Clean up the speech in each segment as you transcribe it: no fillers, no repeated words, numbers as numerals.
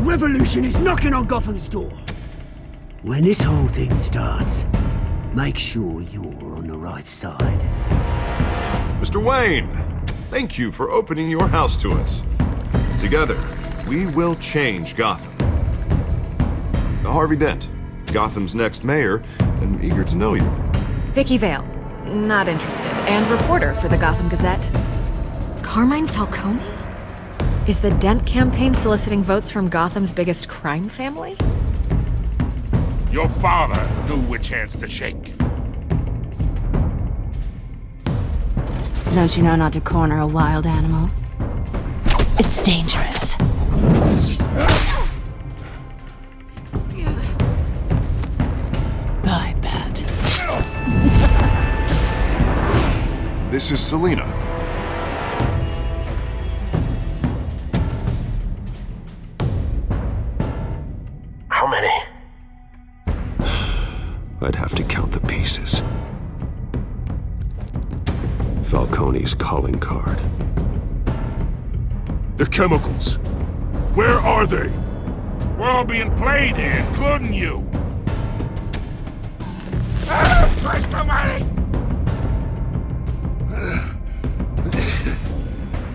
revolution is knocking on Gotham's door. When this whole thing starts, make sure you're on the right side. Mr. Wayne, thank you for opening your house to us. Together, we will change Gotham. Harvey Dent, Gotham's next mayor, and eager to know you. Vicky Vale, not interested, and reporter for the Gotham Gazette. Carmine Falcone? Is the Dent campaign soliciting votes from Gotham's biggest crime family? Your father knew which hands to shake. Don't you know not to corner a wild animal? It's dangerous. I bet. This is Selina. How many? I'd have to count the pieces. Falcone's calling card. The chemicals. Where are they? We're all being played here, including you. Where's the money?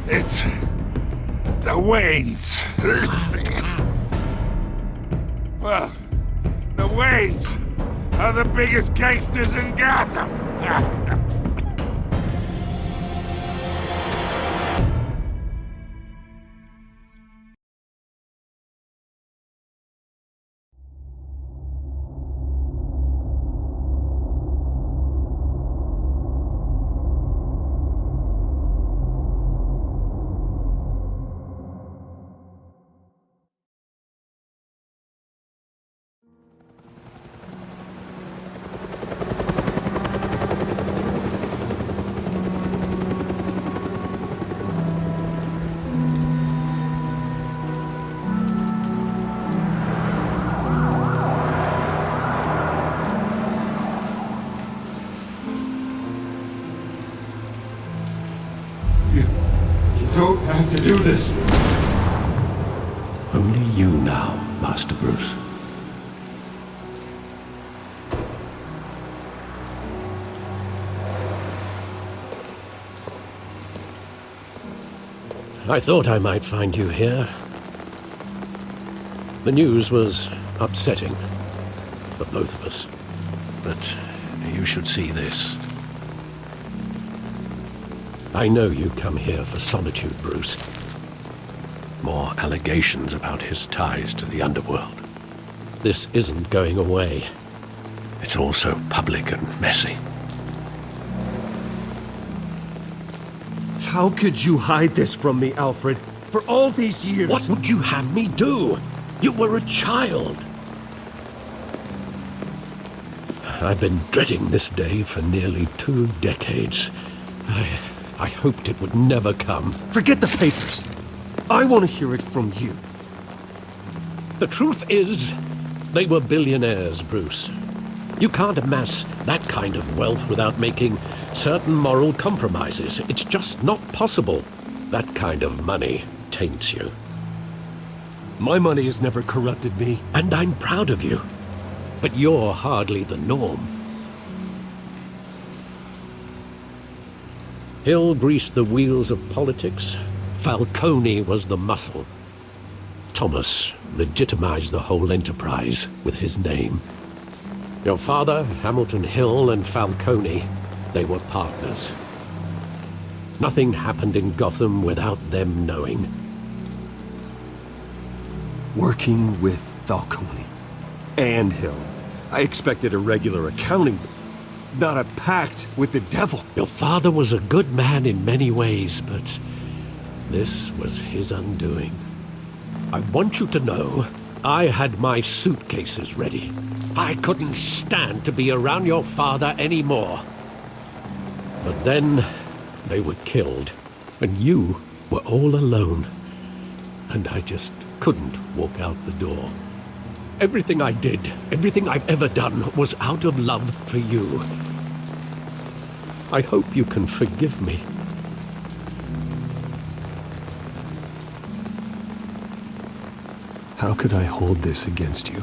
It's the Waynes. Well, the Waynes are the biggest gangsters in Gotham. You don't have to do this. Only you now, Master Bruce. I thought I might find you here. The news was upsetting for both of us. But you should see this. I know you come here for solitude, Bruce. More allegations about his ties to the underworld. This isn't going away. It's all so public and messy. How could you hide this from me, Alfred? For all these years... What would you have me do? You were a child. I've been dreading this day for nearly 2 decades. I hoped it would never come. Forget the papers. I want to hear it from you. The truth is, they were billionaires, Bruce. You can't amass that kind of wealth without making certain moral compromises. It's just not possible. That kind of money taints you. My money has never corrupted me. And I'm proud of you. But you're hardly the norm. Hill greased the wheels of politics. Falcone was the muscle. Thomas legitimized the whole enterprise with his name. Your father, Hamilton Hill, and Falcone, they were partners. Nothing happened in Gotham without them knowing. Working with Falcone and Hill. I expected a regular accounting, not a pact with the devil. Your father was a good man in many ways, but this was his undoing. I want you to know, I had my suitcases ready. I couldn't stand to be around your father anymore. But then, they were killed, and you were all alone. And I just couldn't walk out the door. Everything I did, everything I've ever done, was out of love for you. I hope you can forgive me. How could I hold this against you?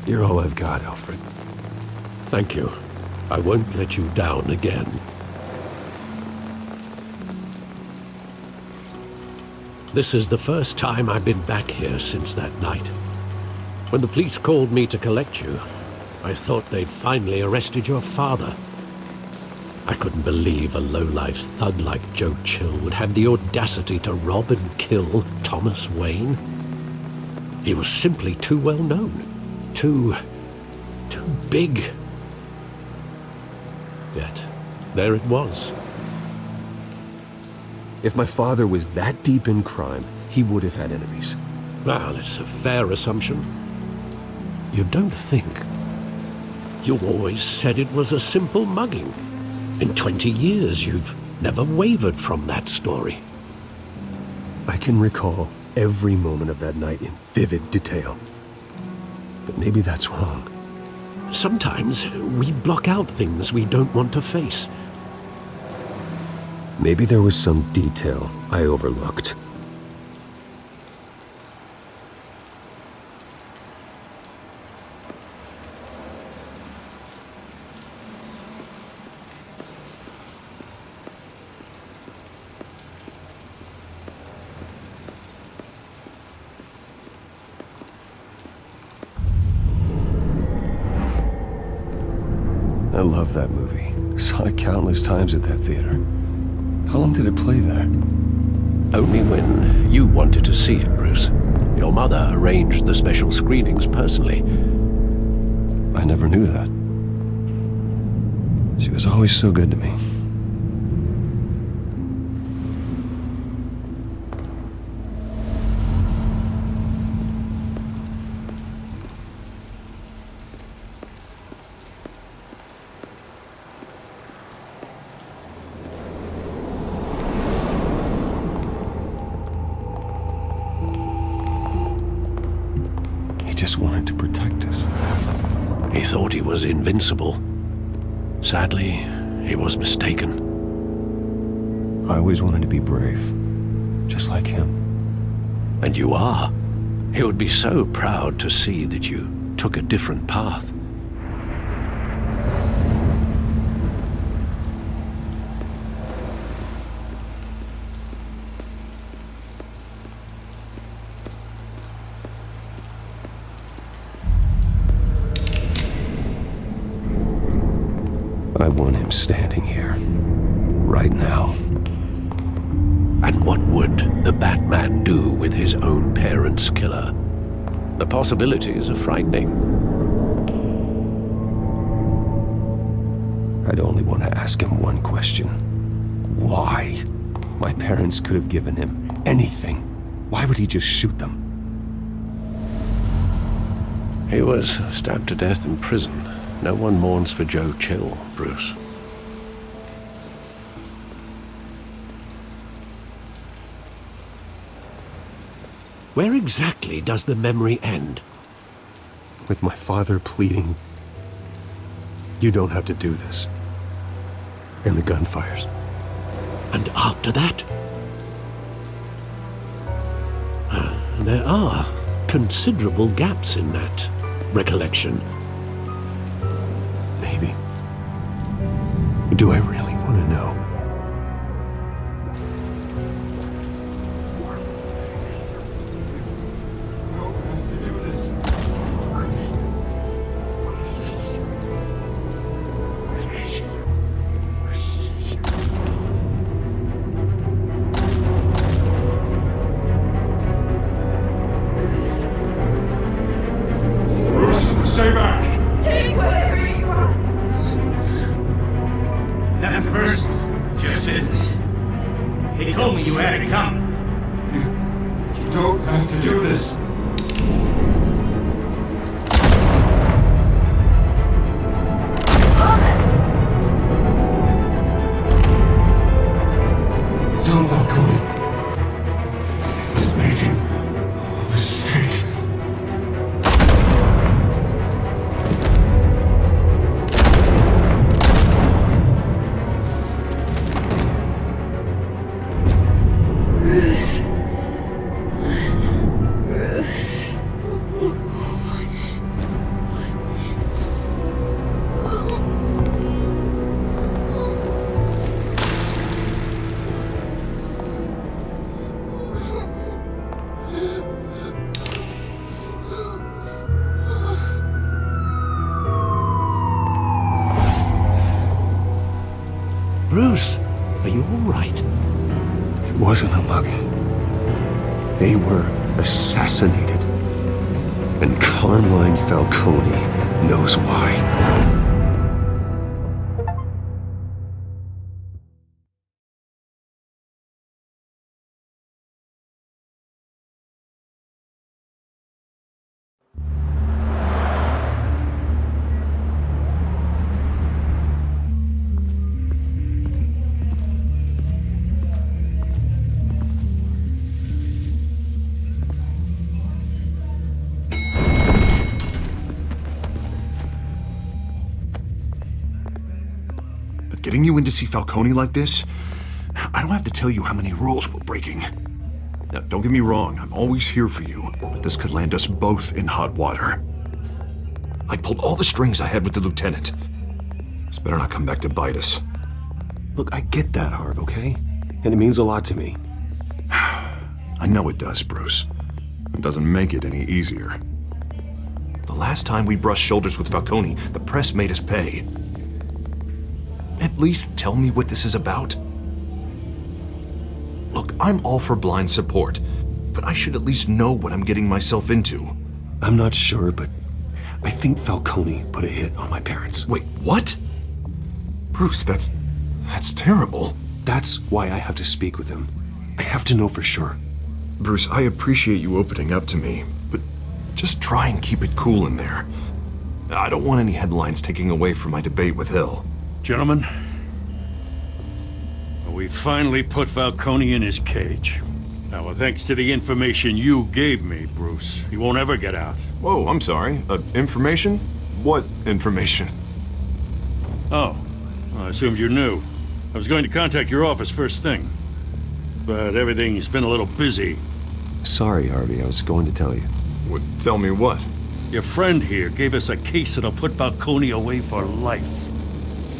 You're all I've got, Alfred. Thank you. I won't let you down again. This is the first time I've been back here since that night. When the police called me to collect you, I thought they'd finally arrested your father. I couldn't believe a low-life thug like Joe Chill would have the audacity to rob and kill Thomas Wayne. He was simply too well known. Too big. Yet, there it was. If my father was that deep in crime, he would have had enemies. Well, it's a fair assumption. You don't think? You always said it was a simple mugging. In 20 years, you've never wavered from that story. I can recall every moment of that night in vivid detail. But maybe that's wrong. Sometimes we block out things we don't want to face. Maybe there was some detail I overlooked. I love that movie. Saw it countless times at that theater. How long did it play there? Only when you wanted to see it, Bruce. Your mother arranged the special screenings personally. I never knew that. She was always so good to me. Just wanted to protect us. He thought he was invincible. Sadly, he was mistaken. I always wanted to be brave, just like him. And you are. He would be so proud to see that you took a different path. I want him standing here, right now. And what would the Batman do with his own parents' killer? The possibilities are frightening. I'd only want to ask him one question. Why? My parents could have given him anything. Why would he just shoot them? He was stabbed to death in prison. No one mourns for Joe Chill, Bruce. Where exactly does the memory end? With my father pleading, "You don't have to do this." And the gunfires. And after that? There are considerable gaps in that recollection. Maybe. Do I really want to know? Stay back! Take whatever you want! Nothing personal, just business. He told me you had it coming. You don't have to do this. Don't Falcone. He's making a mistake. Bruce. Bruce, are you all right? It wasn't a mugging. They were assassinated. And Carmine Falcone knows why. Getting you in to see Falcone like this? I don't have to tell you how many rules we're breaking. Now, don't get me wrong, I'm always here for you, but this could land us both in hot water. I pulled all the strings I had with the lieutenant. This better not come back to bite us. Look, I get that, Harv, okay? And it means a lot to me. I know it does, Bruce. It doesn't make it any easier. The last time we brushed shoulders with Falcone, the press made us pay. At least tell me what this is about. Look, I'm all for blind support, but I should at least know what I'm getting myself into. I'm not sure, but I think Falcone put a hit on my parents. Wait, what? Bruce, that's terrible. That's why I have to speak with him. I have to know for sure. Bruce, I appreciate you opening up to me, but just try and keep it cool in there. I don't want any headlines taking away from my debate with Hill. Gentlemen, we finally put Falcone in his cage. Now, well, thanks to the information you gave me, Bruce, he won't ever get out. Whoa, I'm sorry. Information? What information? Oh, well, I assumed you knew. I was going to contact your office first thing, but everything's been a little busy. Sorry, Harvey, I was going to tell you. Tell me what? Your friend here gave us a case that'll put Falcone away for life.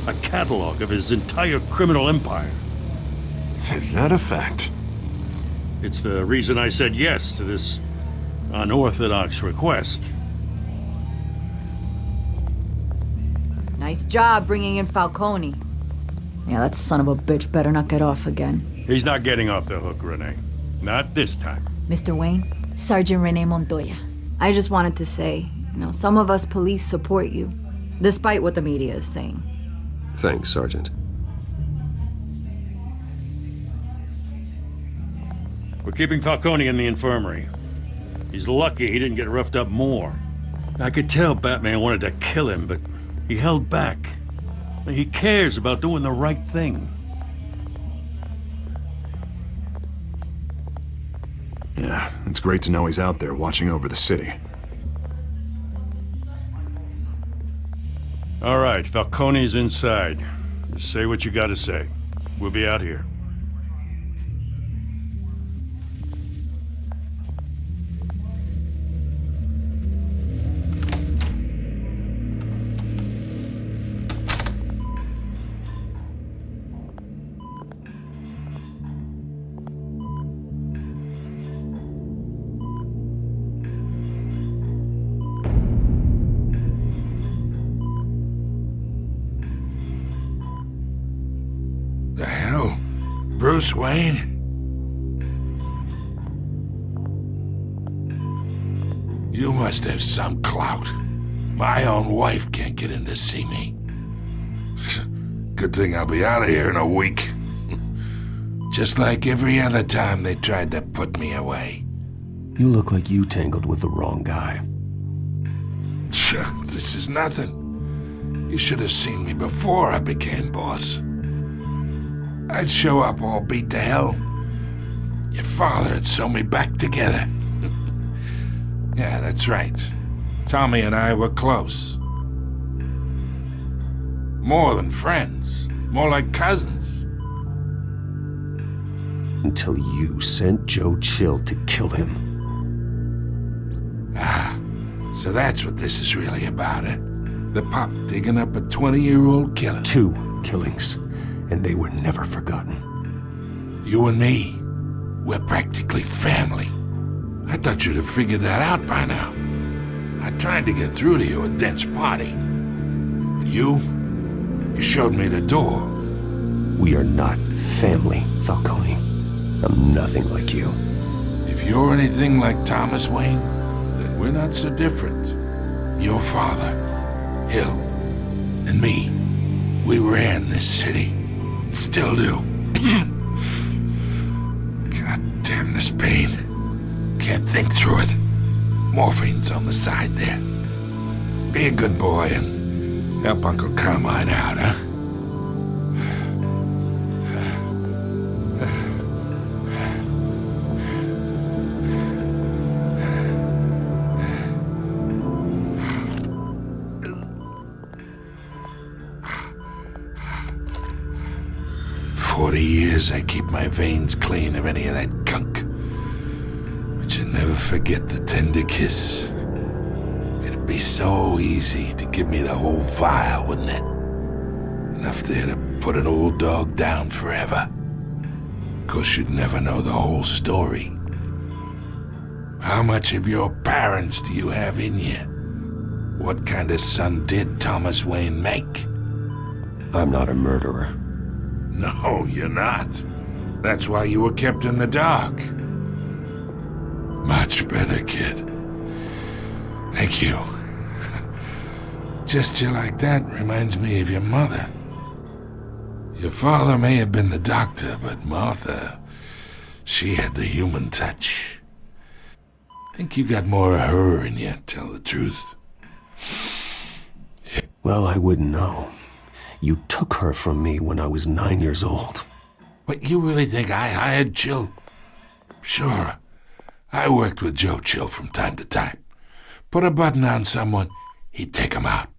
A catalog of his entire criminal empire. Is that a fact? It's the reason I said yes to this unorthodox request. Nice job bringing in Falcone. Yeah, that son of a bitch better not get off again. He's not getting off the hook, Renee. Not this time. Mr. Wayne, Sergeant Renee Montoya. I just wanted to say, some of us police support you, despite what the media is saying. Thanks, Sergeant. We're keeping Falcone in the infirmary. He's lucky he didn't get roughed up more. I could tell Batman wanted to kill him, but he held back. He cares about doing the right thing. Yeah, it's great to know he's out there watching over the city. All right, Falcone's inside. Just say what you gotta say. We'll be out here. The hell? Bruce Wayne? You must have some clout. My own wife can't get in to see me. Good thing I'll be out of here in a week. Just like every other time they tried to put me away. You look like you tangled with the wrong guy. This is nothing. You should have seen me before I became boss. I'd show up all beat to hell. Your father'd sew me back together. Yeah, that's right. Tommy and I were close. More than friends. More like cousins. Until you sent Joe Chill to kill him. Ah, so that's what this is really about, eh? The pop digging up a 20-year-old killer. 2 killings. And they were never forgotten. You and me, we're practically family. I thought you'd have figured that out by now. I tried to get through to you at Dent's party. But you showed me the door. We are not family, Falcone. I'm nothing like you. If you're anything like Thomas Wayne, then we're not so different. Your father, Hill, and me, we ran this city. Still do. God damn this pain. Can't think through it. Morphine's on the side there. Be a good boy and help Uncle Carmine out, huh? I keep my veins clean of any of that gunk. But you never forget the tender kiss. It'd be so easy to give me the whole vial, wouldn't it? Enough there to put an old dog down forever. Of course, you'd never know the whole story. How much of your parents do you have in you? What kind of son did Thomas Wayne make? I'm not a murderer. No, you're not. That's why you were kept in the dark. Much better, kid. Thank you. Gesture like that reminds me of your mother. Your father may have been the doctor, but Martha, she had the human touch. Think you got more of her in you, tell the truth. Well, I wouldn't know. You took her from me when I was 9 years old. What, you really think I hired Chill? Sure. I worked with Joe Chill from time to time. Put a button on someone, he'd take him out.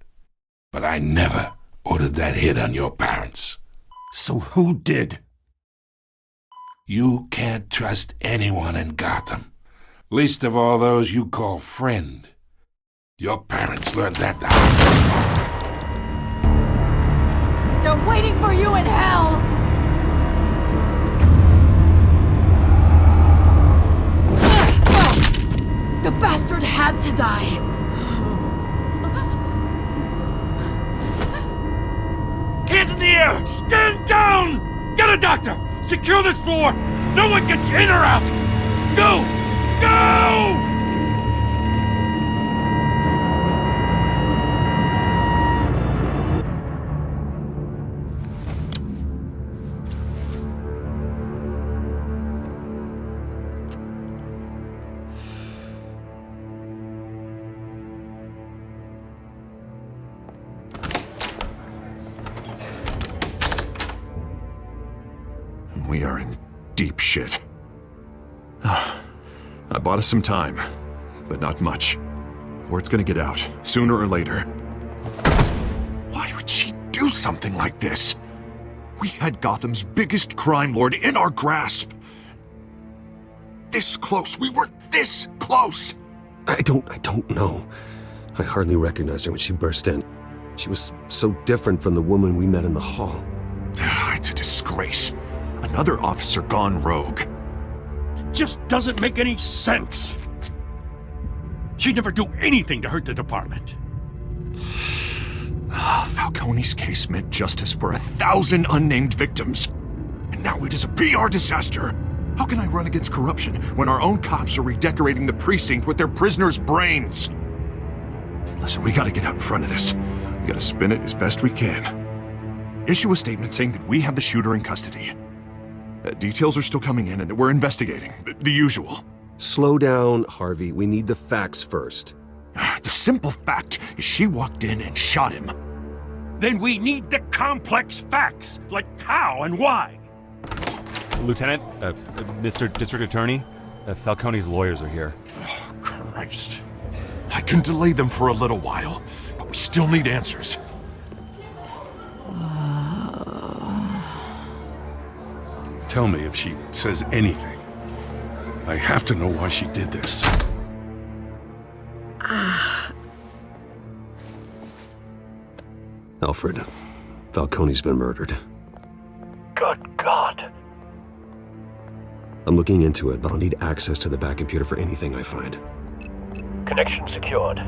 But I never ordered that hit on your parents. So who did? You can't trust anyone in Gotham. Least of all those you call friend. Your parents learned that the hard way. They're waiting for you in hell! The bastard had to die! Hands in the air! Stand down! Get a doctor! Secure this floor! No one gets in or out! Go! Go! We are in deep shit. I bought us some time, but not much. Word's gonna get out, sooner or later. Why would she do something like this? We had Gotham's biggest crime lord in our grasp. This close, we were this close! I don't know. I hardly recognized her when she burst in. She was so different from the woman we met in the hall. It's a disgrace. Another officer gone rogue. It just doesn't make any sense. She'd never do anything to hurt the department. Falcone's case meant justice for 1,000 unnamed victims. And now it is a PR disaster. How can I run against corruption when our own cops are redecorating the precinct with their prisoners' brains? Listen, we gotta get out in front of this. We gotta spin it as best we can. Issue a statement saying that we have the shooter in custody. Details are still coming in and that we're investigating. The usual. Slow down, Harvey. We need the facts first. The simple fact is she walked in and shot him. Then we need the complex facts, like how and why. Lieutenant, Mr. District Attorney, Falcone's lawyers are here. Oh, Christ. I can delay them for a little while, but we still need answers. Tell me if she says anything. I have to know why she did this. Alfred, Falcone's been murdered. Good God. I'm looking into it, but I'll need access to the back computer for anything I find. Connection secured.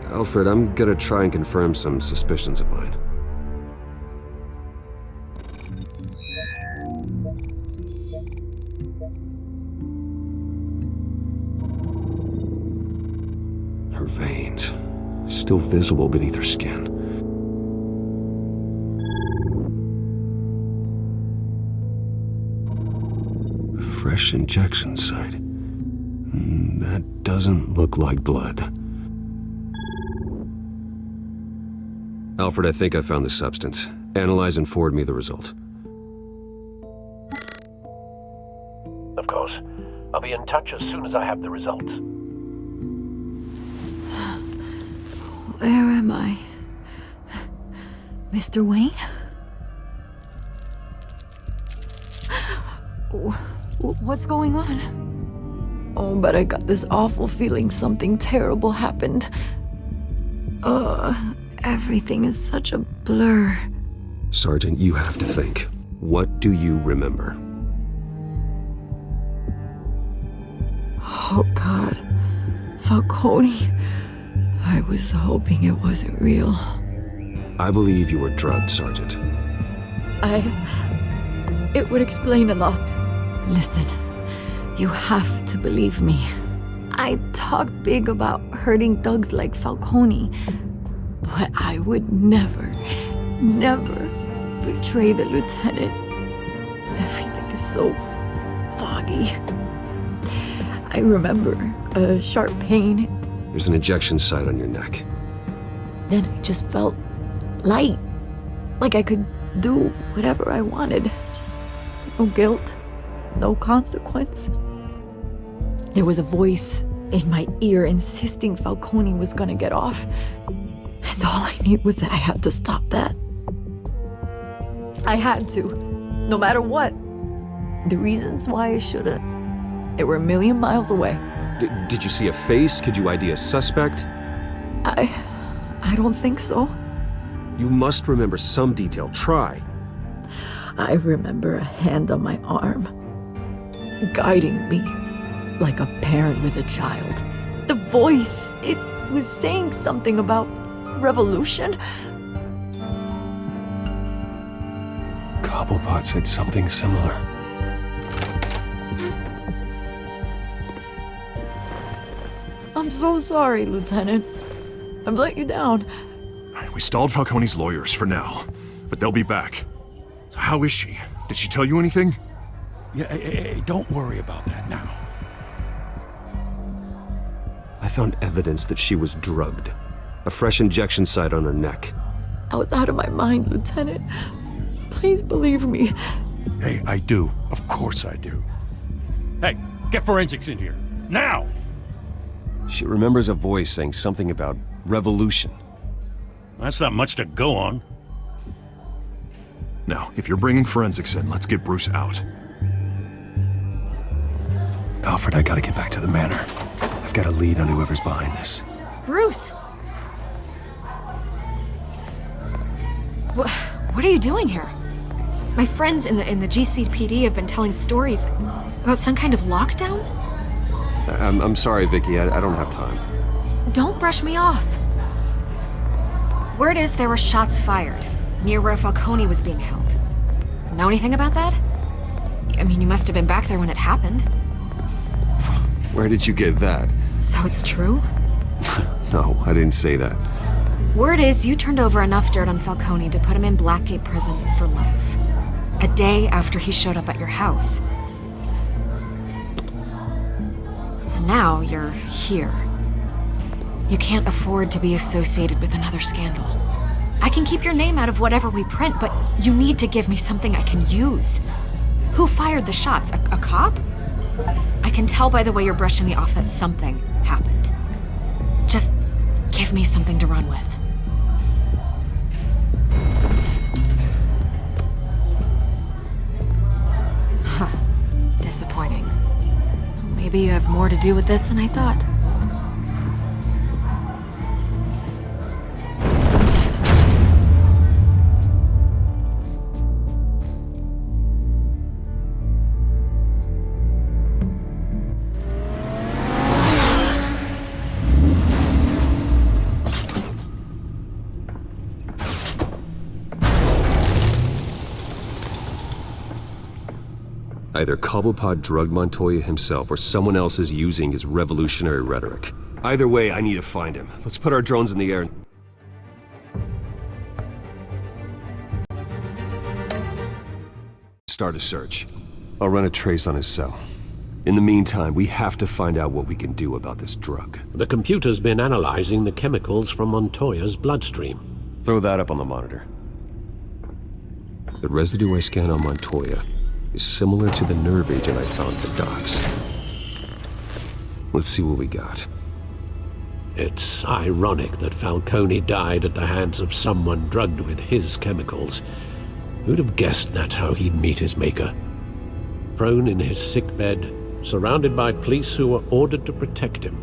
Alfred, I'm gonna try and confirm some suspicions of mine. her veins, still visible beneath her skin. Fresh injection site. That doesn't look like blood. Alfred, I think I found the substance. Analyze and forward me the result. Of course. I'll be in touch as soon as I have the results. Where am I? Mr. Wayne? What's going on? Oh, but I got this awful feeling something terrible happened. Everything is such a blur. Sergeant, you have to think. What do you remember? Oh, God. Falcone. I was hoping it wasn't real. I believe you were drugged, Sergeant. It would explain a lot. Listen, you have to believe me. I talk big about hurting thugs like Falcone, but I would never betray the lieutenant. Everything is so foggy. I remember a sharp pain. There's an injection site on your neck. Then I just felt light, like I could do whatever I wanted. No guilt, no consequence. There was a voice in my ear insisting Falcone was gonna get off. And all I knew was that I had to stop that. I had to, no matter what. The reasons why I should've, they were a million miles away. Did you see a face? Could you ID a suspect? I don't think so. You must remember some detail. Try. I remember a hand on my arm, guiding me like a parent with a child. The voice, it was saying something about revolution. Cobblepot said something similar. I'm so sorry, Lieutenant. I've let you down. We stalled Falcone's lawyers for now, but they'll be back. So how is she? Did she tell you anything? Yeah, hey, don't worry about that now. I found evidence that she was drugged. A fresh injection site on her neck. I was out of my mind, Lieutenant. Please believe me. Hey, I do. Of course I do. Hey, get forensics in here. Now! She remembers a voice saying something about revolution. That's not much to go on. Now, if you're bringing forensics in, let's get Bruce out. Alfred, I gotta get back to the manor. I've got a lead on whoever's behind this. Bruce! What are you doing here? My friends in the GCPD have been telling stories about some kind of lockdown? I'm sorry, Vicky. I don't have time. Don't brush me off. Word is there were shots fired near where Falcone was being held. Know anything about that? I mean, you must have been back there when it happened. Where did you get that? So it's true? No, I didn't say that. Word is you turned over enough dirt on Falcone to put him in Blackgate Prison for life. A day after he showed up at your house. And now you're here. You can't afford to be associated with another scandal. I can keep your name out of whatever we print, but you need to give me something I can use. Who fired the shots? A cop? I can tell by the way you're brushing me off that something happened. Just give me something to run with. Huh. Disappointing. Maybe you have more to do with this than I thought. Either Cobblepot drugged Montoya himself or someone else is using his revolutionary rhetoric. Either way, I need to find him. Let's put our drones in the air. Start a search. I'll run a trace on his cell. In the meantime, we have to find out what we can do about this drug. The computer's been analyzing the chemicals from Montoya's bloodstream. Throw that up on the monitor. The residue I scanned on Montoya is similar to the nerve agent I found at the docks. Let's see what we got. It's ironic that Falcone died at the hands of someone drugged with his chemicals. Who'd have guessed that's how he'd meet his maker? Prone in his sickbed, surrounded by police who were ordered to protect him.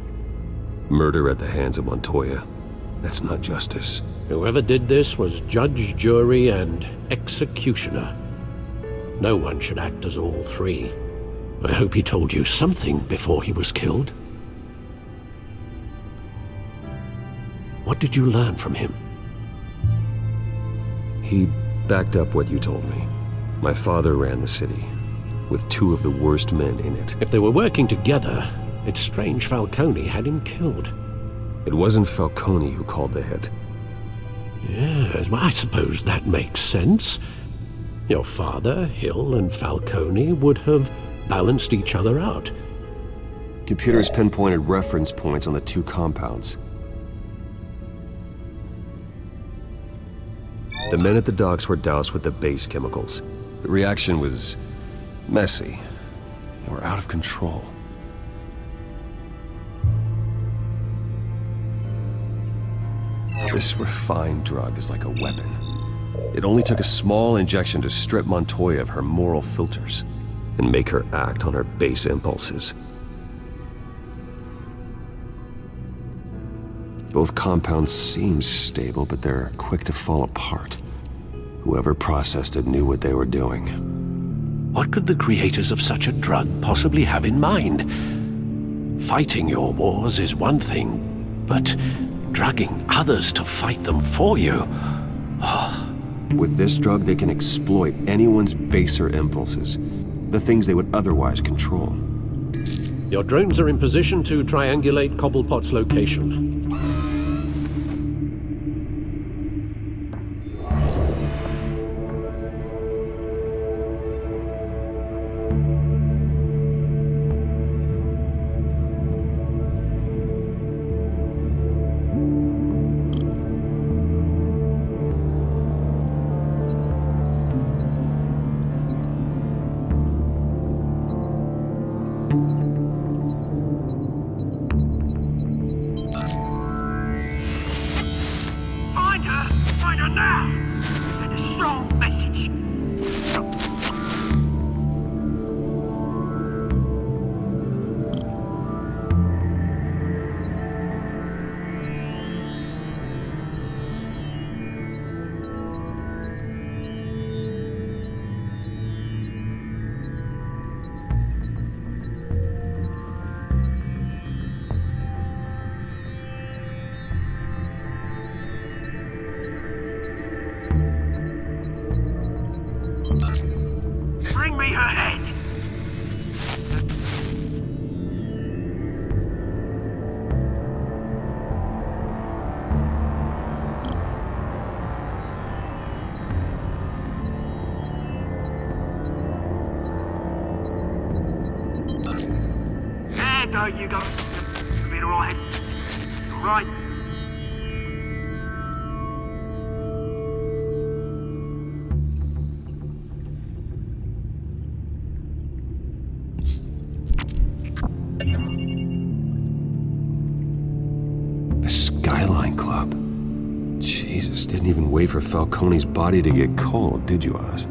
Murder at the hands of Montoya. That's not justice. Whoever did this was judge, jury, and executioner. No one should act as all three. I hope he told you something before he was killed. What did you learn from him? He backed up what you told me. My father ran the city, with 2 of the worst men in it. If they were working together, it's strange Falcone had him killed. It wasn't Falcone who called the hit. Yes, well, I suppose that makes sense. Your father, Hill, and Falcone would have balanced each other out. Computers pinpointed reference points on the 2 compounds. The men at the docks were doused with the base chemicals. The reaction was messy. They were out of control. This refined drug is like a weapon. It only took a small injection to strip Montoya of her moral filters and make her act on her base impulses. Both compounds seem stable, but they're quick to fall apart. Whoever processed it knew what they were doing. What could the creators of such a drug possibly have in mind? Fighting your wars is one thing, but drugging others to fight them for you? Oh. With this drug, they can exploit anyone's baser impulses, the things they would otherwise control. Your drones are in position to triangulate Cobblepot's location. Find her now! Send a strong message. Bring me her head! There you go. You'll be alright. Alright. Jesus, didn't even wait for Falcone's body to get cold, did you, Oz?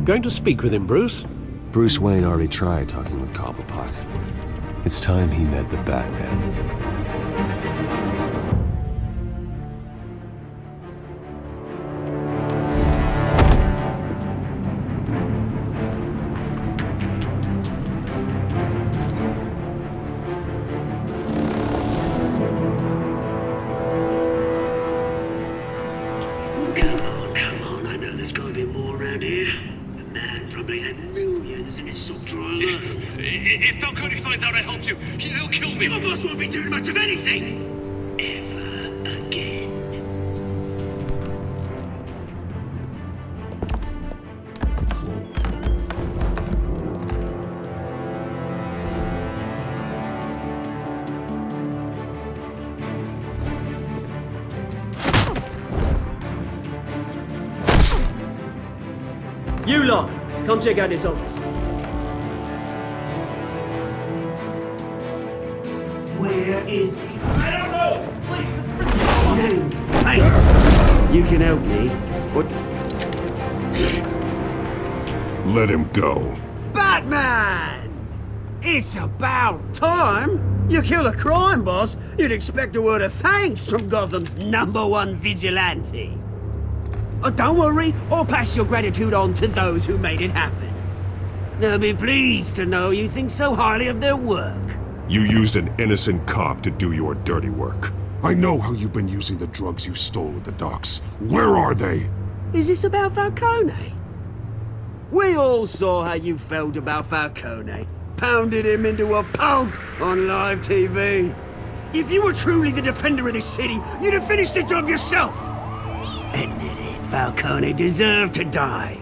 Going to speak with him, Bruce? Bruce Wayne already tried talking with Cobblepot. It's time he met the Batman. Come on, I know there's gotta be more around here. The man probably had millions in his sock drawer alone. If Falcone finds out I helped you, he'll kill My boss won't be doing much of anything! Ever again. You lot, come check out his office. Where is he? I don't know! Please, name's Payne. You can help me. What? Let him go. Batman! It's about time! You kill a crime boss, you'd expect a word of thanks from Gotham's #1 vigilante. Oh, don't worry, I'll pass your gratitude on to those who made it happen. They'll be pleased to know you think so highly of their work. You used an innocent cop to do your dirty work. I know how you've been using the drugs you stole at the docks. Where are they? Is this about Falcone? We all saw how you felt about Falcone. Pounded him into a pulp on live TV. If you were truly the defender of this city, you'd have finished the job yourself. Admit it, Falcone deserved to die.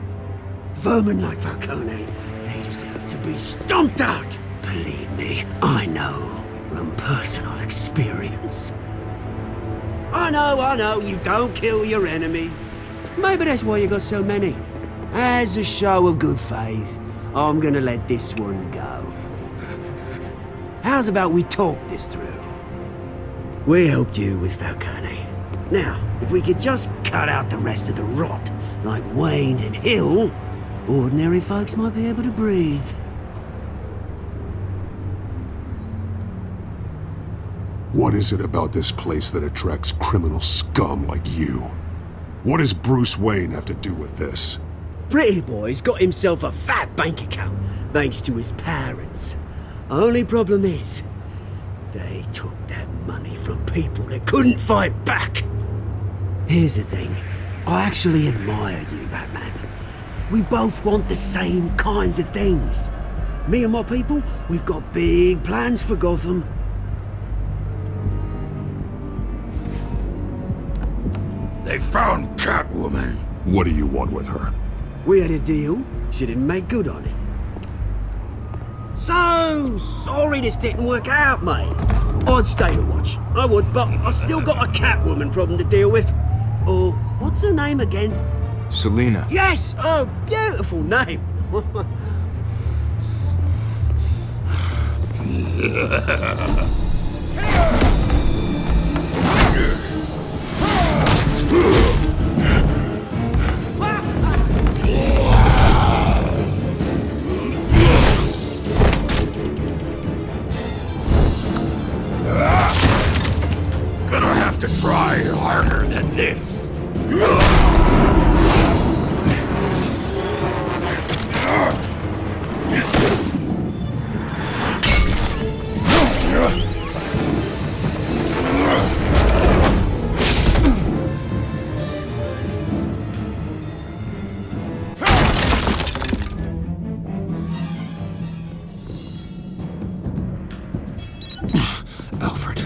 Vermin like Falcone, they deserve to be stomped out. Believe me, I know from personal experience. I know, you don't kill your enemies. Maybe that's why you got so many. As a show of good faith, I'm gonna let this one go. How's about we talk this through? We helped you with Falcone. Now, if we could just cut out the rest of the rot, like Wayne and Hill, ordinary folks might be able to breathe. What is it about this place that attracts criminal scum like you? What does Bruce Wayne have to do with this? Pretty Boy's got himself a fat bank account, thanks to his parents. Only problem is, they took that money from people that couldn't fight back. Here's the thing, I actually admire you, Batman. We both want the same kinds of things. Me and my people, we've got big plans for Gotham. They found Catwoman. What do you want with her? We had a deal. She didn't make good on it. So sorry this didn't work out, mate. I'd stay to watch. I would, but I still got a Catwoman problem to deal with. Or, what's her name again? Selina. Yes! Oh, beautiful name. Gonna have to try harder than this. Alfred,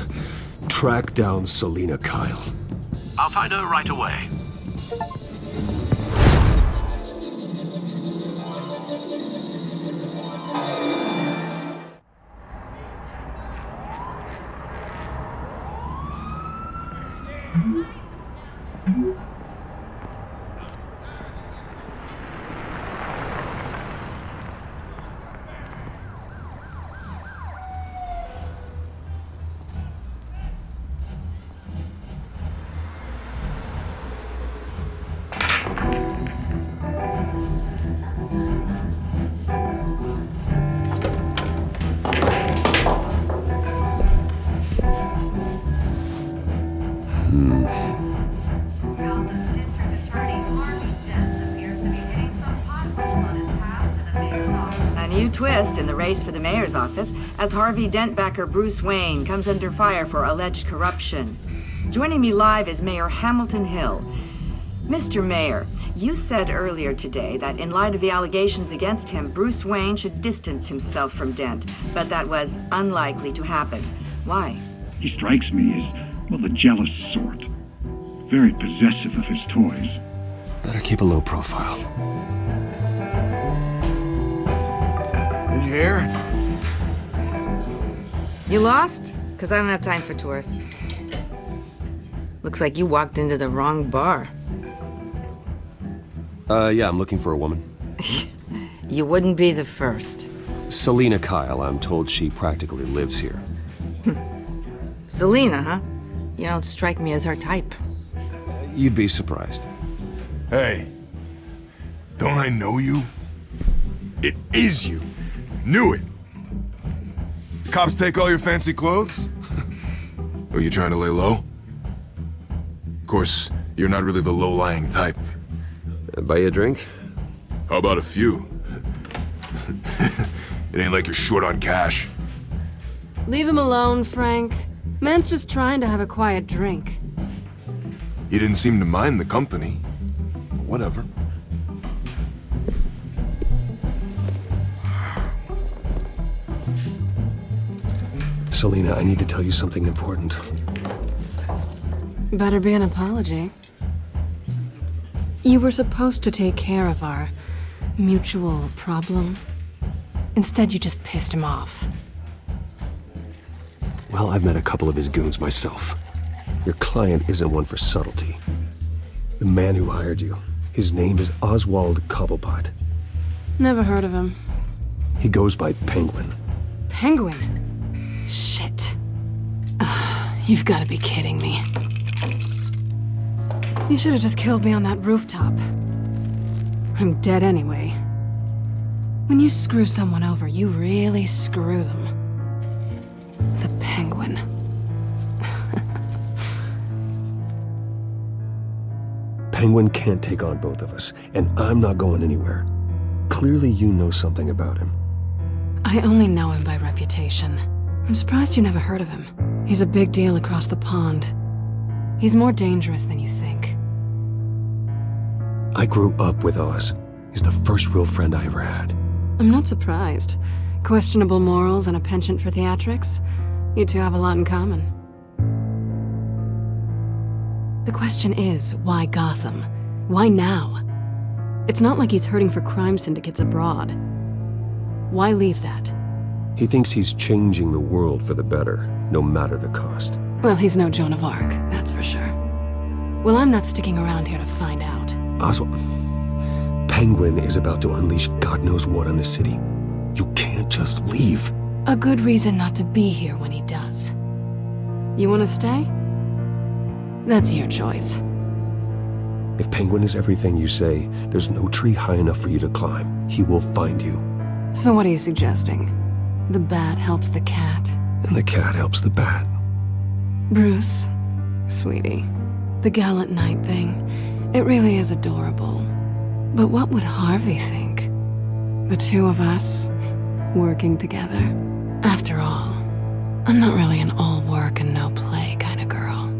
track down Selina Kyle. I'll find her right away. Twist in the race for the mayor's office as Harvey Dent-backer Bruce Wayne comes under fire for alleged corruption. Joining me live is Mayor Hamilton Hill. Mr. Mayor, you said earlier today that in light of the allegations against him, Bruce Wayne should distance himself from Dent, but that was unlikely to happen. Why? He strikes me as, well, the jealous sort. Very possessive of his toys. Better keep a low profile. Did you hear? You lost? Because I don't have time for tourists. Looks like you walked into the wrong bar. Yeah, I'm looking for a woman. You wouldn't be the first. Selina Kyle, I'm told she practically lives here. Selina, huh? You don't strike me as her type. You'd be surprised. Hey, don't I know you? It is you. Knew it. Cops take all your fancy clothes? Are you trying to lay low? Of course, you're not really the low-lying type. Buy you a drink? How about a few? It ain't like you're short on cash. Leave him alone, Frank. Man's just trying to have a quiet drink. He didn't seem to mind the company. Whatever. Selina, I need to tell you something important. Better be an apology. You were supposed to take care of our mutual problem. Instead, you just pissed him off. Well, I've met a couple of his goons myself. Your client isn't one for subtlety. The man who hired you, his name is Oswald Cobblepot. Never heard of him. He goes by Penguin. Penguin? Shit. Ugh, you've got to be kidding me. You should have just killed me on that rooftop. I'm dead anyway. When you screw someone over, you really screw them. The Penguin. Penguin can't take on both of us, and I'm not going anywhere. Clearly you know something about him. I only know him by reputation. I'm surprised you never heard of him. He's a big deal across the pond. He's more dangerous than you think. I grew up with Oz. He's the first real friend I ever had. I'm not surprised. Questionable morals and a penchant for theatrics. You two have a lot in common. The question is, why Gotham? Why now? It's not like he's hurting for crime syndicates abroad. Why leave that? He thinks he's changing the world for the better, no matter the cost. Well, he's no Joan of Arc, that's for sure. Well, I'm not sticking around here to find out. Oswald, Penguin is about to unleash God knows what on the city. You can't just leave. A good reason not to be here when he does. You want to stay? That's your choice. If Penguin is everything you say, there's no tree high enough for you to climb. He will find you. So what are you suggesting? The bat helps the cat. And the cat helps the bat. Bruce, sweetie, the gallant knight thing, it really is adorable. But what would Harvey think? The two of us, working together? After all, I'm not really an all work and no play kind of girl.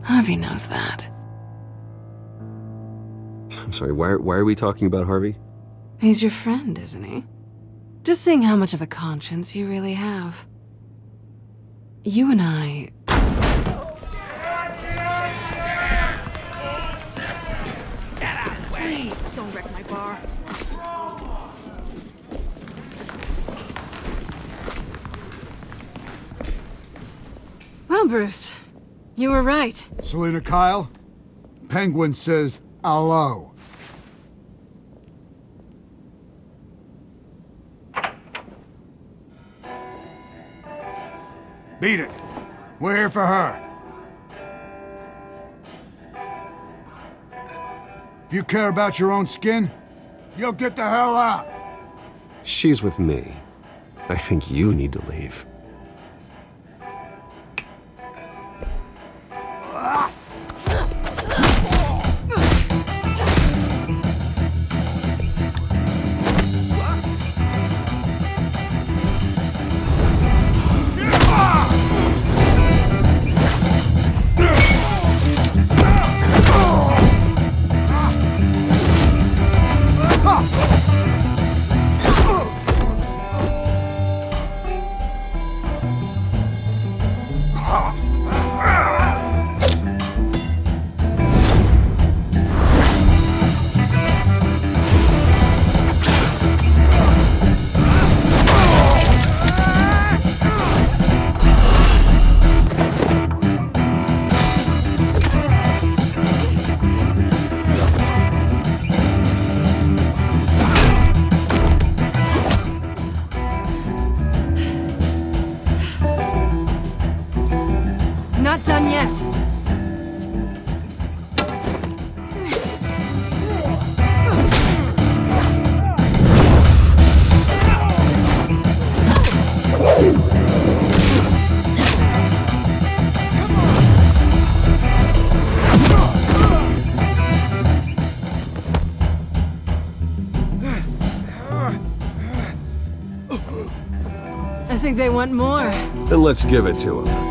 Harvey knows that. I'm sorry, why are we talking about Harvey? He's your friend, isn't he? Just seeing how much of a conscience you really have. You and I... Please, don't wreck my bar. Well, Bruce, you were right. Selina Kyle, Penguin says hello. Beat it. We're here for her. If you care about your own skin, you'll get the hell out. She's with me. I think you need to leave. not done yet. I think they want more. Then let's give it to them.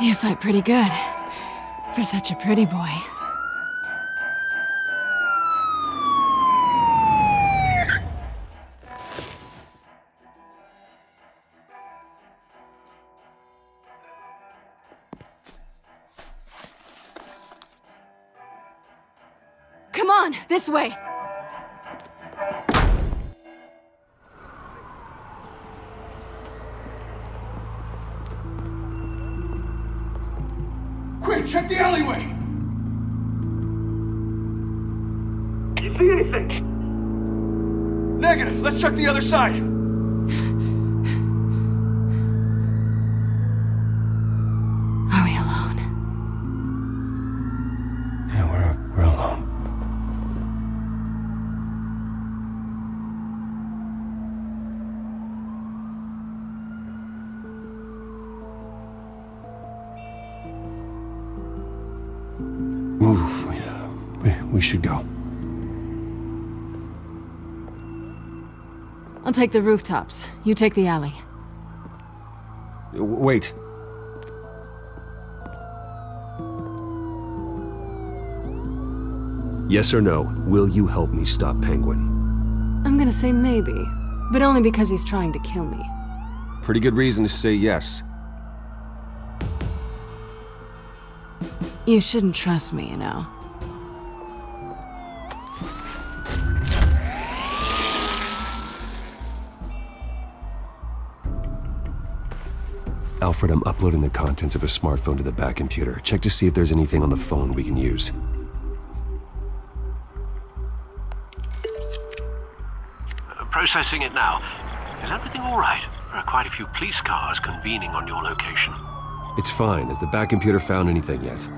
You fight pretty good. For such a pretty boy. Come on, this way! Quick, check the alleyway! You see anything? Negative. Let's check the other side. Are we alone? Yeah, we're alone. Move. We should go. I'll take the rooftops. You take the alley. Wait. Yes or no, will you help me stop Penguin? I'm gonna say maybe, but only because he's trying to kill me. Pretty good reason to say yes. You shouldn't trust me, you know. Alfred, I'm uploading the contents of a smartphone to the back computer. Check to see if there's anything on the phone we can use. Processing it now. Is everything all right? There are quite a few police cars convening on your location. It's fine. Has the back computer found anything yet?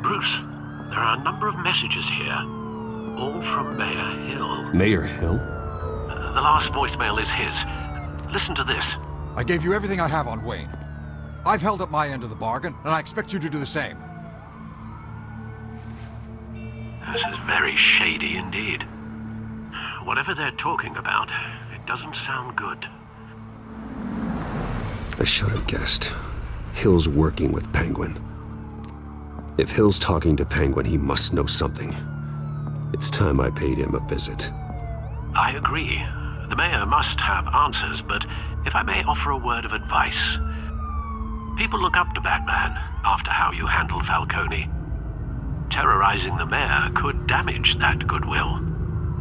Bruce, there are a number of messages here. All from Mayor Hill. Mayor Hill? The last voicemail is his. Listen to this. I gave you everything I have on Wayne. I've held up my end of the bargain, and I expect you to do the same. This is very shady indeed. Whatever they're talking about, it doesn't sound good. I should have guessed. Hill's working with Penguin. If Hill's talking to Penguin, he must know something. It's time I paid him a visit. I agree. The mayor must have answers, but if I may offer a word of advice. People look up to Batman after how you handled Falcone. Terrorizing the mayor could damage that goodwill.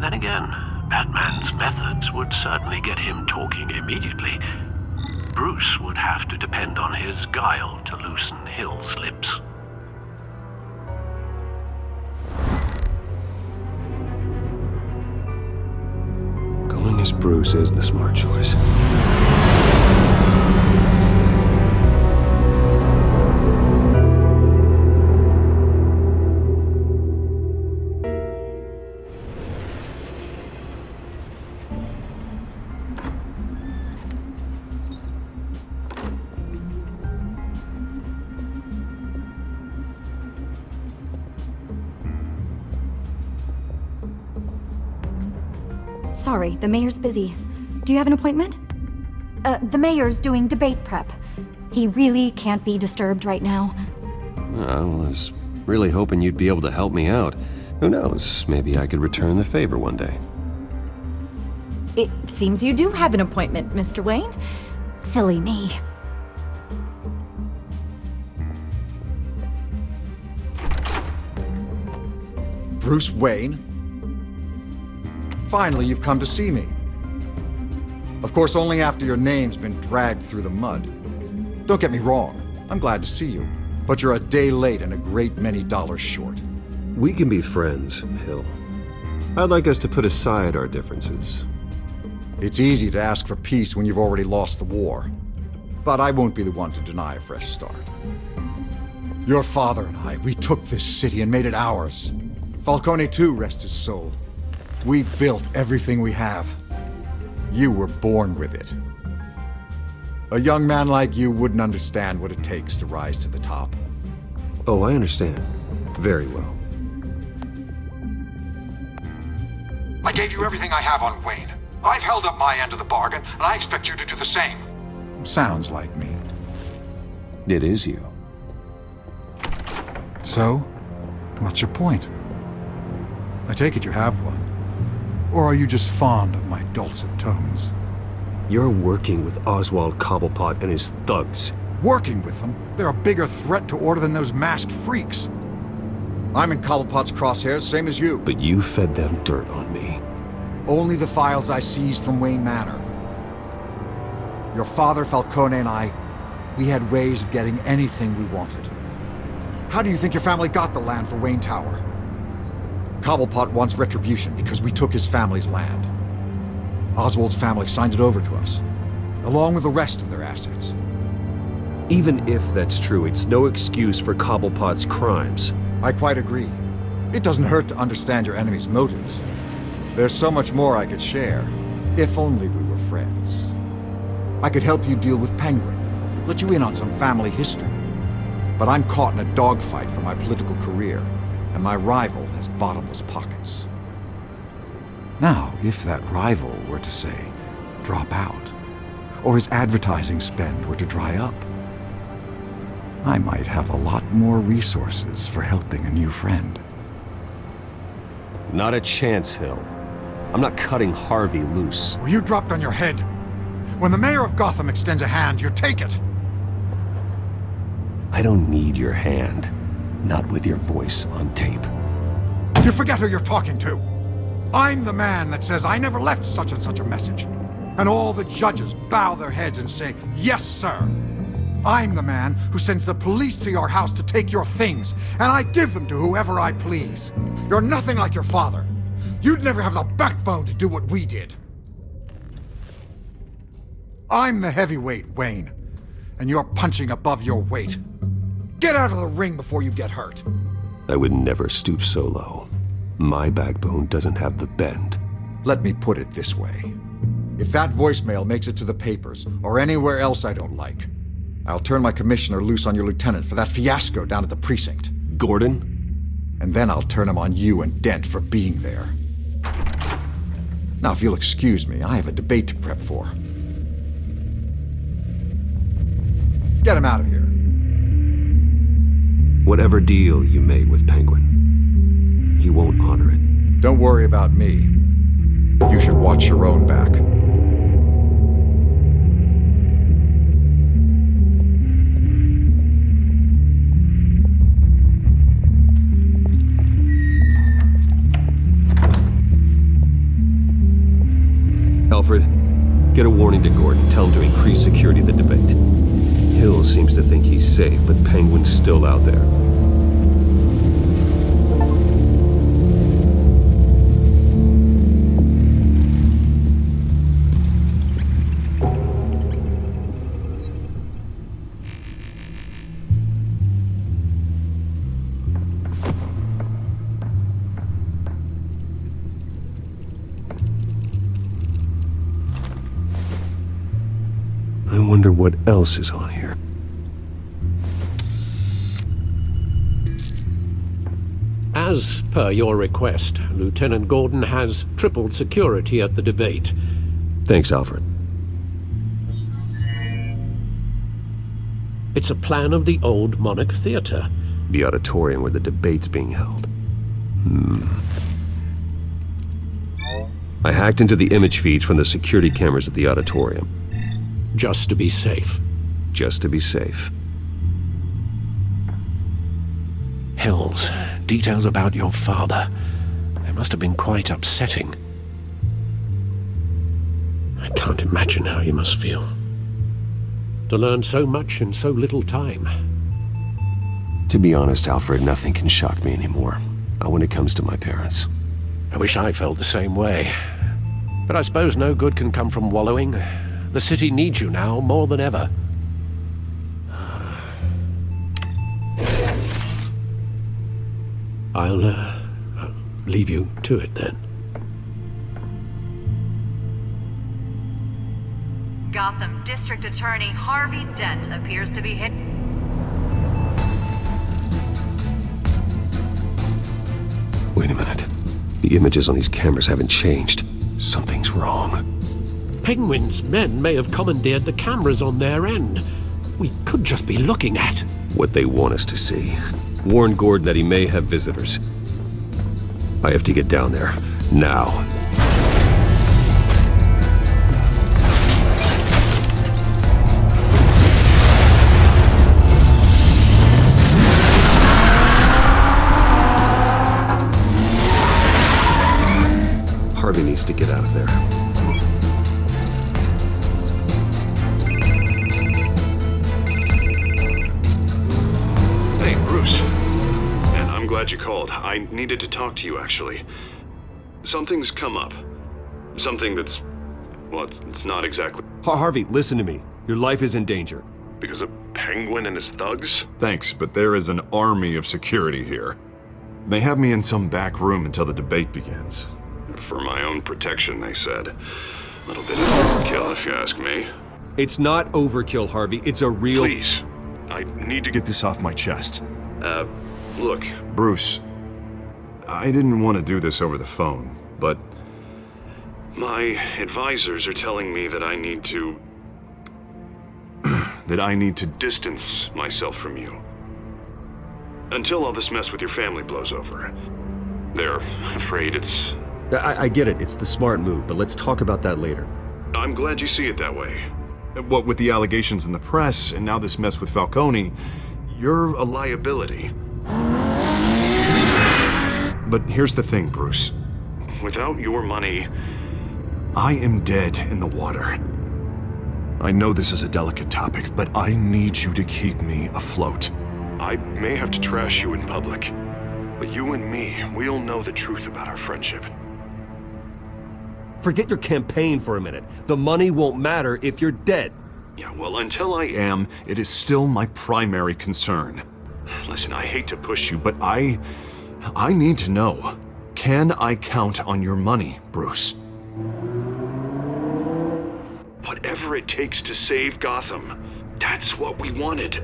Then again, Batman's methods would certainly get him talking immediately. Bruce would have to depend on his guile to loosen Hill's lips. Going as Bruce is the smart choice. Sorry, the mayor's busy. Do you have an appointment? The mayor's doing debate prep. He really can't be disturbed right now. Well, I was really hoping you'd be able to help me out. Who knows? Maybe I could return the favor one day. It seems you do have an appointment, Mr. Wayne. Silly me. Bruce Wayne? Finally, you've come to see me. Of course, only after your name's been dragged through the mud. Don't get me wrong, I'm glad to see you. But you're a day late and a great many dollars short. We can be friends, Hill. I'd like us to put aside our differences. It's easy to ask for peace when you've already lost the war. But I won't be the one to deny a fresh start. Your father and I, we took this city and made it ours. Falcone too, rest his soul. We built everything we have. You were born with it. A young man like you wouldn't understand what it takes to rise to the top. Oh, I understand. Very well. I gave you everything I have on Wayne. I've held up my end of the bargain, and I expect you to do the same. Sounds like me. It is you. So, what's your point? I take it you have one. Or are you just fond of my dulcet tones? You're working with Oswald Cobblepot and his thugs. Working with them? They're a bigger threat to order than those masked freaks. I'm in Cobblepot's crosshairs, same as you. But you fed them dirt on me. Only the files I seized from Wayne Manor. Your father, Falcone, and I, we had ways of getting anything we wanted. How do you think your family got the land for Wayne Tower? Cobblepot wants retribution because we took his family's land. Oswald's family signed it over to us, along with the rest of their assets. Even if that's true, it's no excuse for Cobblepot's crimes. I quite agree. It doesn't hurt to understand your enemy's motives. There's so much more I could share, if only we were friends. I could help you deal with Penguin, let you in on some family history. But I'm caught in a dogfight for my political career, and my rival has bottomless pockets. Now, if that rival were to say, drop out, or his advertising spend were to dry up, I might have a lot more resources for helping a new friend. Not a chance, Hill. I'm not cutting Harvey loose. Were you dropped on your head? When the mayor of Gotham extends a hand, you take it! I don't need your hand. Not with your voice on tape. You forget who you're talking to! I'm the man that says I never left such and such a message. And all the judges bow their heads and say, yes, sir. I'm the man who sends the police to your house to take your things, and I give them to whoever I please. You're nothing like your father. You'd never have the backbone to do what we did. I'm the heavyweight, Wayne, and you're punching above your weight. Get out of the ring before you get hurt. I would never stoop so low. My backbone doesn't have the bend. Let me put it this way. If that voicemail makes it to the papers, or anywhere else I don't like, I'll turn my commissioner loose on your lieutenant for that fiasco down at the precinct. Gordon? And then I'll turn him on you and Dent for being there. Now, if you'll excuse me, I have a debate to prep for. Get him out of here. Whatever deal you made with Penguin, he won't honor it. Don't worry about me. You should watch your own back. Alfred, get a warning to Gordon. Tell him to increase security at the debate. Hill seems to think he's safe, but Penguin's still out there. I wonder what else is on here. As per your request, Lieutenant Gordon has tripled security at the debate. Thanks, Alfred. It's a plan of the old Monarch Theater. The auditorium where the debate's being held. I hacked into the image feeds from the security cameras at the auditorium. Just to be safe. Just to be safe. Hills, details about your father. They must have been quite upsetting. I can't imagine how you must feel. To learn so much in so little time. To be honest, Alfred, nothing can shock me anymore. Not when it comes to my parents. I wish I felt the same way. But I suppose no good can come from wallowing. The city needs you now more than ever. I'll leave you to it then. Gotham District Attorney Harvey Dent appears to be hit. Wait a minute. The images on these cameras haven't changed. Something's wrong. Penguin's men may have commandeered the cameras on their end. We could just be looking at what they want us to see. Warn Gordon that he may have visitors. I have to get down there. Now. Harvey needs to get out of there. Hey, Bruce. And I'm glad you called. I needed to talk to you, actually. Something's come up. Something that's... well, it's not exactly... Harvey, listen to me. Your life is in danger. Because of Penguin and his thugs? Thanks, but there is an army of security here. They have me in some back room until the debate begins. For my own protection, they said. A little bit of overkill, if you ask me. It's not overkill, Harvey. It's a real... Please. I need to Get this off my chest. Look. Bruce, I didn't want to do this over the phone, but... my advisors are telling me that I need to... that I need to distance myself from you. Until all this mess with your family blows over. They're afraid it's... I get it. It's the smart move, but let's talk about that later. I'm glad you see it that way. What with the allegations in the press, and now this mess with Falcone, you're A liability. But here's the thing, Bruce. Without your money... I am dead in the water. I know this is a delicate topic, but I need you to keep me afloat. I may have to trash you in public, but you and me, we'll know the truth about our friendship. Forget your campaign for a minute. The money won't matter if you're dead. Yeah, well, until I am, it is still my primary concern. Listen, I hate to push you, But I need to know. Can I count on your money, Bruce? Whatever it takes to save Gotham, that's what we wanted.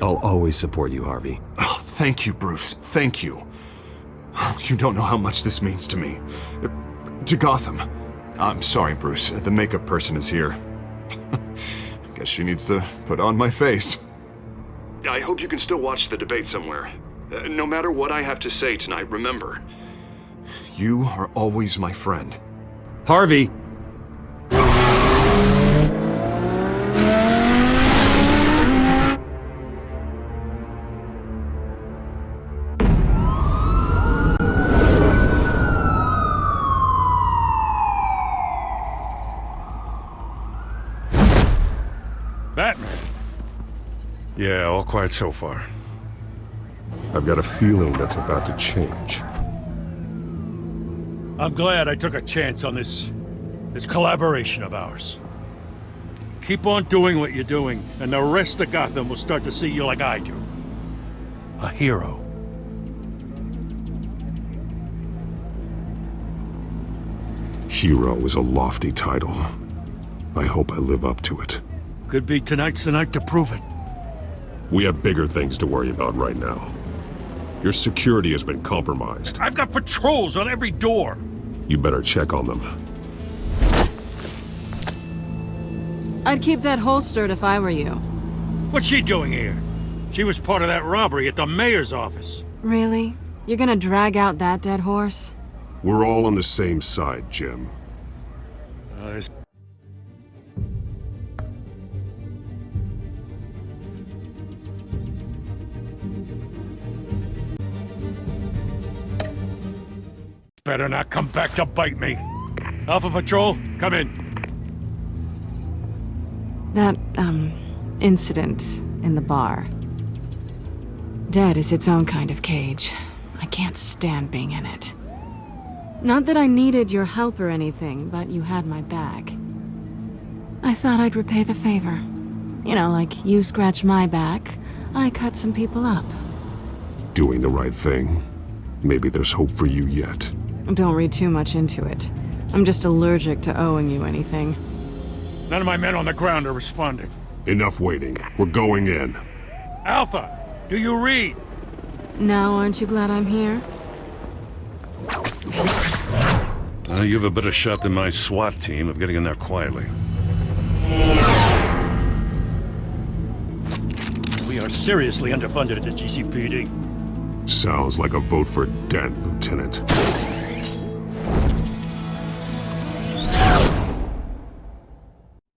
I'll always support you, Harvey. Oh, thank you, Bruce. Thank you. You don't know how much this means to me. To Gotham. I'm sorry, Bruce. The makeup person is here. Guess she needs to put on my face. I hope you can still watch the debate somewhere. No matter what I have to say tonight, remember. You are always my friend. Harvey! Batman. Yeah, all quiet so far. I've got a feeling that's about to change. I'm glad I took a chance on this collaboration of ours. Keep on doing what you're doing, and the rest of Gotham will start to see you like I do. A hero. Hero is a lofty title. I hope I live up to it. Could be tonight's the night to prove it. We have bigger things to worry about right now. Your security has been compromised. I've got patrols on every door. You better check on them. I'd keep that holstered if I were you. What's she doing here? She was part of that robbery at the mayor's office. Really? You're gonna drag out that dead horse? We're all on the same side, Jim. Better not come back to bite me. Alpha Patrol, come in. That, incident in the bar. Dead is its own kind of cage. I can't stand being in it. Not that I needed your help or anything, but you had my back. I thought I'd repay the favor. You know, like you scratch my back, I cut some people up. Doing the right thing. Maybe there's hope for you yet. Don't read too much into it. I'm just allergic to owing you anything. None of my men on the ground are responding. Enough waiting. We're going in. Alpha, do you read? Now, aren't you glad I'm here? You have a better shot than my SWAT team of getting in there quietly. We are seriously underfunded at the GCPD. Sounds like a vote for Dent, Lieutenant.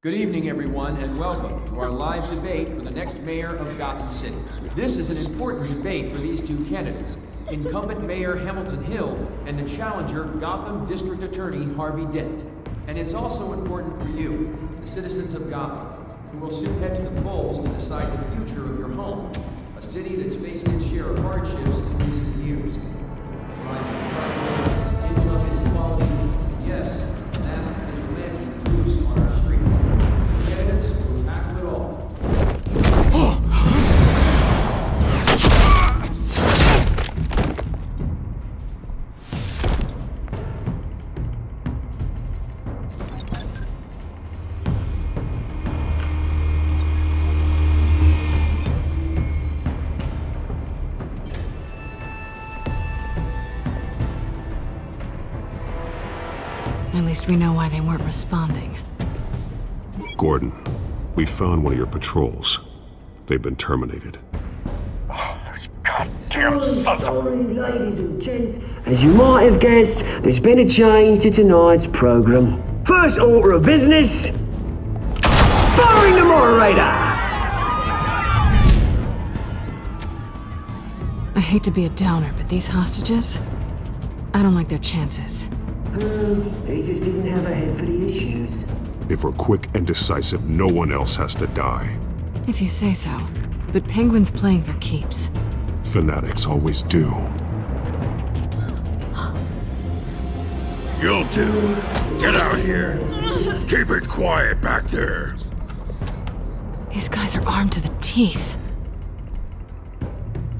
Good evening, everyone, and welcome to our live debate for the next mayor of Gotham City. This is an important debate for these two candidates, incumbent Mayor Hamilton Hill and the challenger Gotham District Attorney Harvey Dent. And it's also important for you, the citizens of Gotham, who will soon head to the polls to decide the future of your home, a city that's faced its share of hardships in recent years. Rising crime, income inequality, yes, mass vigilante groups on our streets. Candidates will tackle it all. At least we know why they weren't responding. Gordon, we found one of your patrols. They've been terminated. Damn sorry, ladies and gents. As you might have guessed, there's been a change to tonight's program. First order of business, firing the moderator! I hate to be a downer, but these hostages, I don't like their chances. He just didn't have a head for the issues. If we're quick and decisive, no one else has to die. If you say so. But Penguin's playing for keeps. Fanatics always do. You'll do. Get out here. Keep it quiet back there. These guys are armed to the teeth.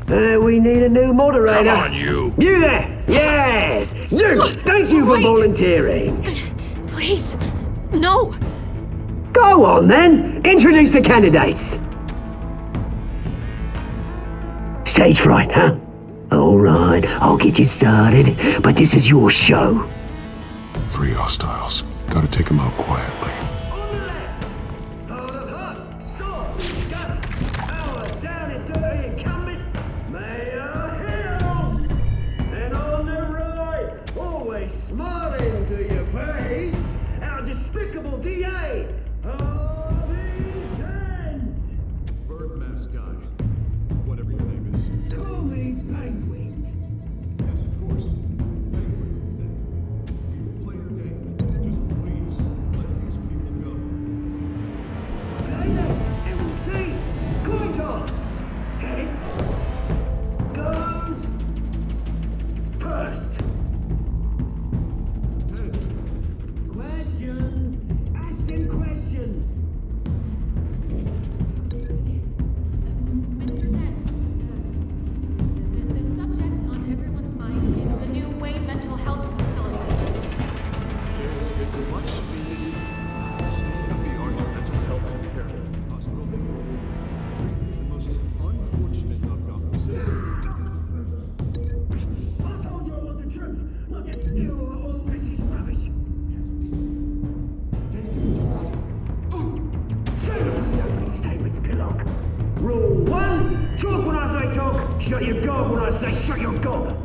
We need a new moderator. Come on, you. You there! Yes! You! Thank you for volunteering. Please, no! Go on then! Introduce the candidates. Stage fright, huh? Alright, I'll get you started, but this is your show. 3 hostiles. Gotta take them out quietly. Smiling to your face, our despicable DA, Harvey Dent! Bird mask guy. Whatever your name is. Call me Penguin. Yes, of course. Penguin. You will play your game. Just please let these people go. Okay then, and we'll see. Coin toss. Heads. Goes. First. Asking questions. Mr. Dent, the subject on everyone's mind is the new Wayne Mental Health Facility. It's a much-needed state-of-the-art mental health care hospital. They treat the most unfortunate of Gotham citizens. I told you I want the truth. Look, it's still all this is rubbish. Statements, Pillock. Rule 1, talk when I say talk, shut your gob when I say shut your gob.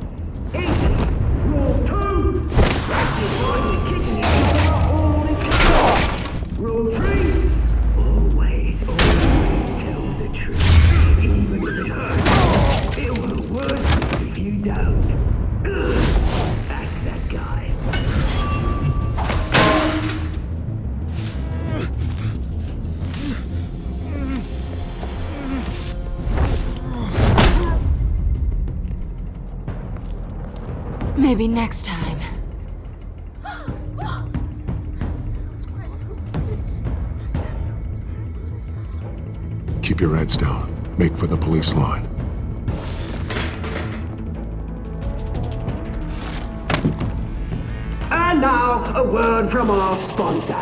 Easy. Rule 2. Practice lightly kicking each other all in control. Rule 3. Always tell the truth. Even if it hurts. It won't work if you don't. Ask that guy. Maybe next time. Keep your heads down. Make for the police line. And now, a word from our sponsor.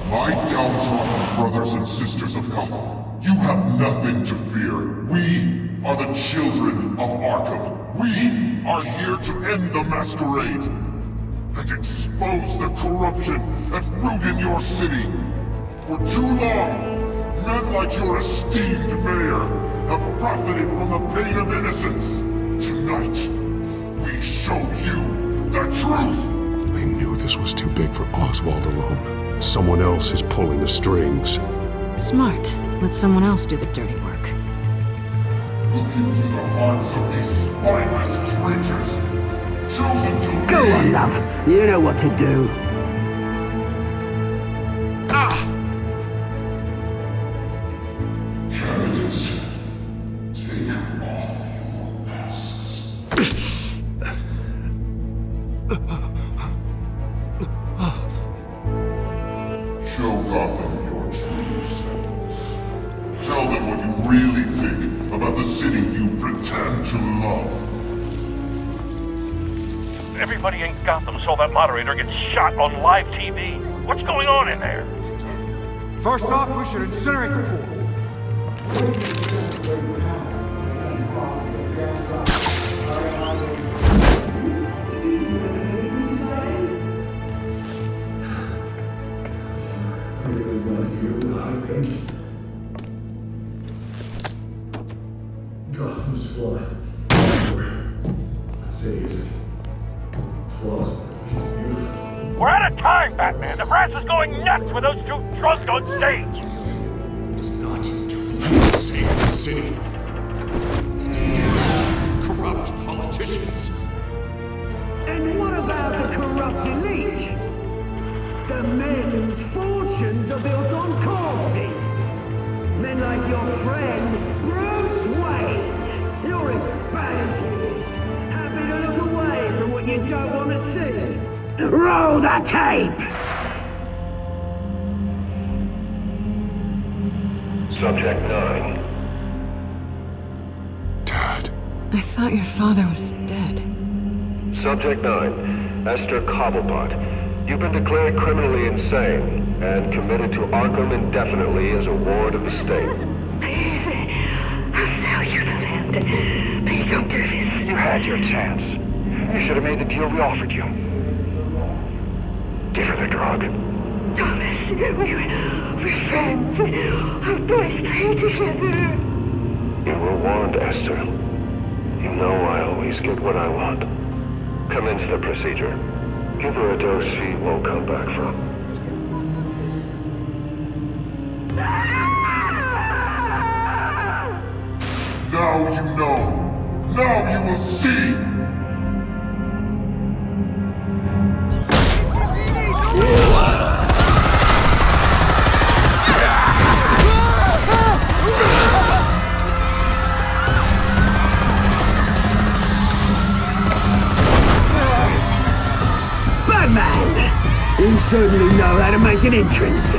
My downtrodden brothers and sisters of Gotham, you have nothing to fear. We are the children of Arkham. We are here to end the masquerade and expose the corruption at root in your city. For too long, men like your esteemed mayor have profited from the pain of innocence. Tonight, we show you the truth. I knew this was too big for Oswald alone. Someone else is pulling the strings. Smart. Let someone else do the dirty work. Look into the hearts of these spineless creatures, chosen to Go lead. on, love. You know what to do. Candidates, take off your masks. Show Gotham your true selves. Tell them what you really think about the city you pretend to love. Everybody in Gotham saw that moderator get shot on live TV. What's going on in there? First off, we should incinerate the pool. Gotham's blood. Let's say, is it plausible? We're out of time, Batman. The brass is going nuts with those two drunks on stage. It's not to save the city. Corrupt politicians. And what about the corrupt elite? The men whose fortunes are built on corpses. Men like your friend, Bruce Wayne. You're as bad as he is. Happy to look away from what you don't want to see. Roll the tape! Subject 9. I thought your father was dead. Subject 9. Esther Cobblepot. You've been declared criminally insane and committed to Arkham indefinitely as a ward of the state. Please, I'll sell you the land. Please don't do this. You had your chance. You should have made the deal we offered you. Give her the drug. Thomas, we're friends. Our boys play together. You were warned, Esther. You know I always get what I want. Commence the procedure. Give her a dose she won't come back from. Now you know. Now you will see. Batman! You certainly know how to make an entrance.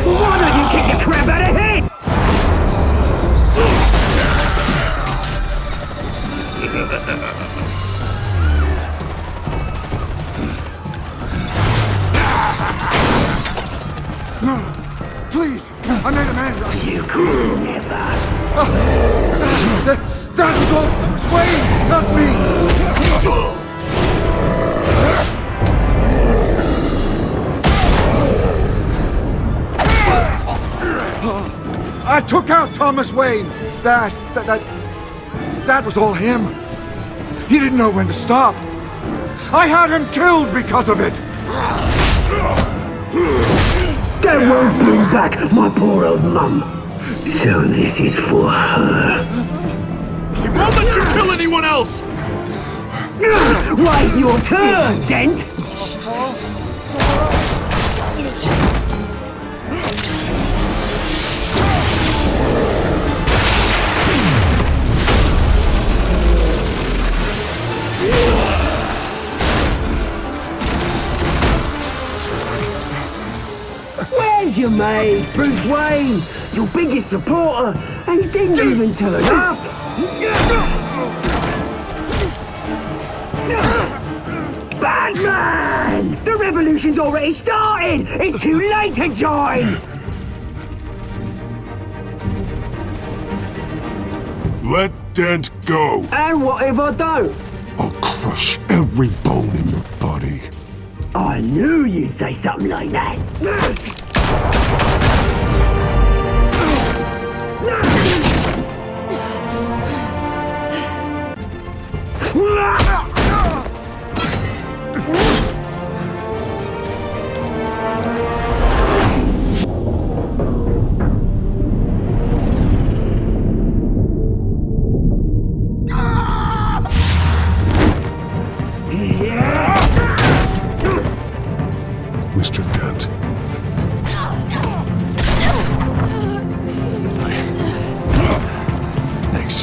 Why don't you kick the crap out of him? No, please, I made a man rush. You could never. That was all Wayne, not me. I took out Thomas Wayne! That was all him. He didn't know when to stop. I had him killed because of it! That won't bring back my poor old mum. So this is for her. I won't let you kill anyone else! Wait your turn, Dent! Where's your mate, Bruce Wayne? Your biggest supporter, and he didn't even turn up! Batman! The revolution's already started! It's too late to join! Let Dent go. And what if I don't? I'll crush every bone in your body. I knew you'd say something like that. Mr. Dent. Thanks.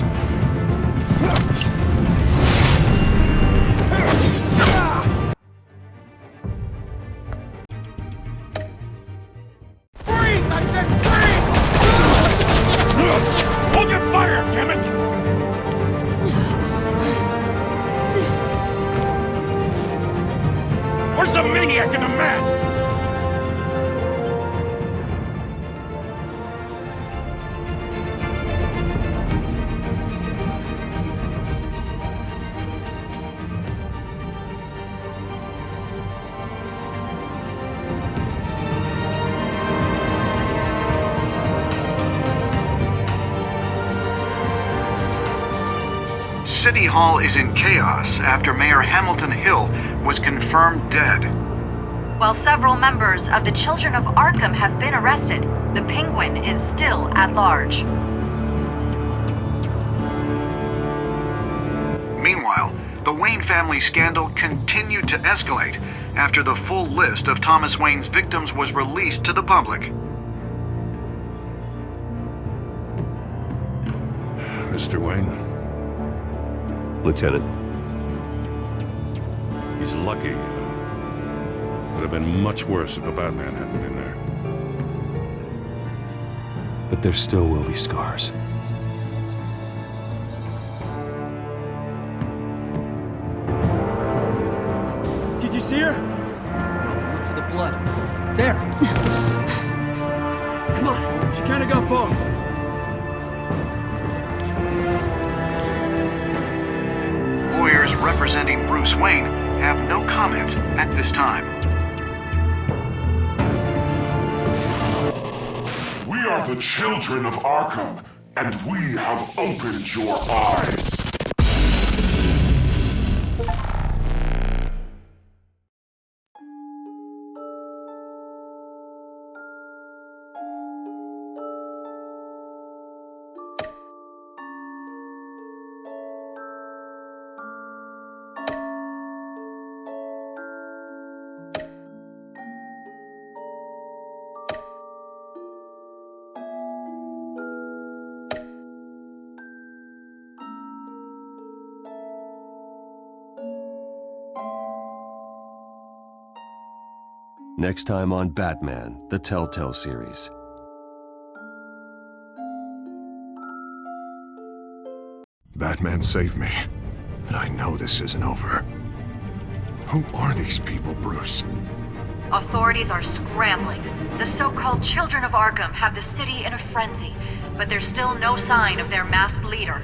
Freeze! I said freeze! Hold your fire, damn it! Where's the maniac in the mask? City Hall is in chaos after Mayor Hamilton Hill was confirmed dead. While several members of the Children of Arkham have been arrested, the Penguin is still at large. Meanwhile, the Wayne family scandal continued to escalate after the full list of Thomas Wayne's victims was released to the public. Mr. Wayne? Lieutenant. He's lucky. Could have been much worse if the Batman hadn't been there. But there still will be scars. Did you see her? No, look for the blood. There. Come on, she can't have gone far. Lawyers representing Bruce Wayne have no comment at this time. We are the children of Arkham, and we have opened your eyes. Next time on Batman, the Telltale series. Batman saved me, but I know this isn't over. Who are these people, Bruce? Authorities are scrambling. The so-called Children of Arkham have the city in a frenzy, but there's still no sign of their masked leader.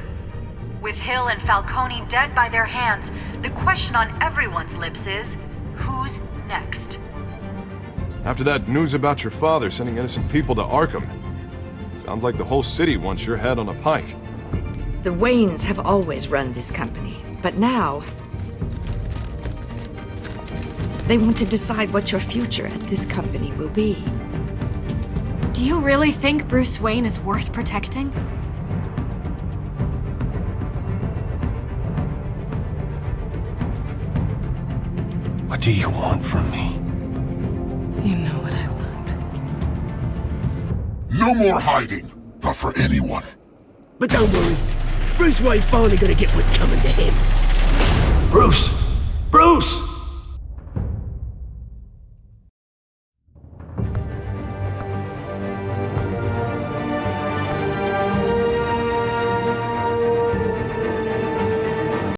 With Hill and Falcone dead by their hands, the question on everyone's lips is, who's next? After that news about your father sending innocent people to Arkham, Sounds like the whole city wants your head on a pike. The Waynes have always run this company, but now they want to decide what your future at this company will be. Do you really think Bruce Wayne is worth protecting? What do you want from me? You know what I want. No more hiding, not for anyone. But don't worry, Bruce Wayne's finally gonna get what's coming to him. Bruce! Bruce!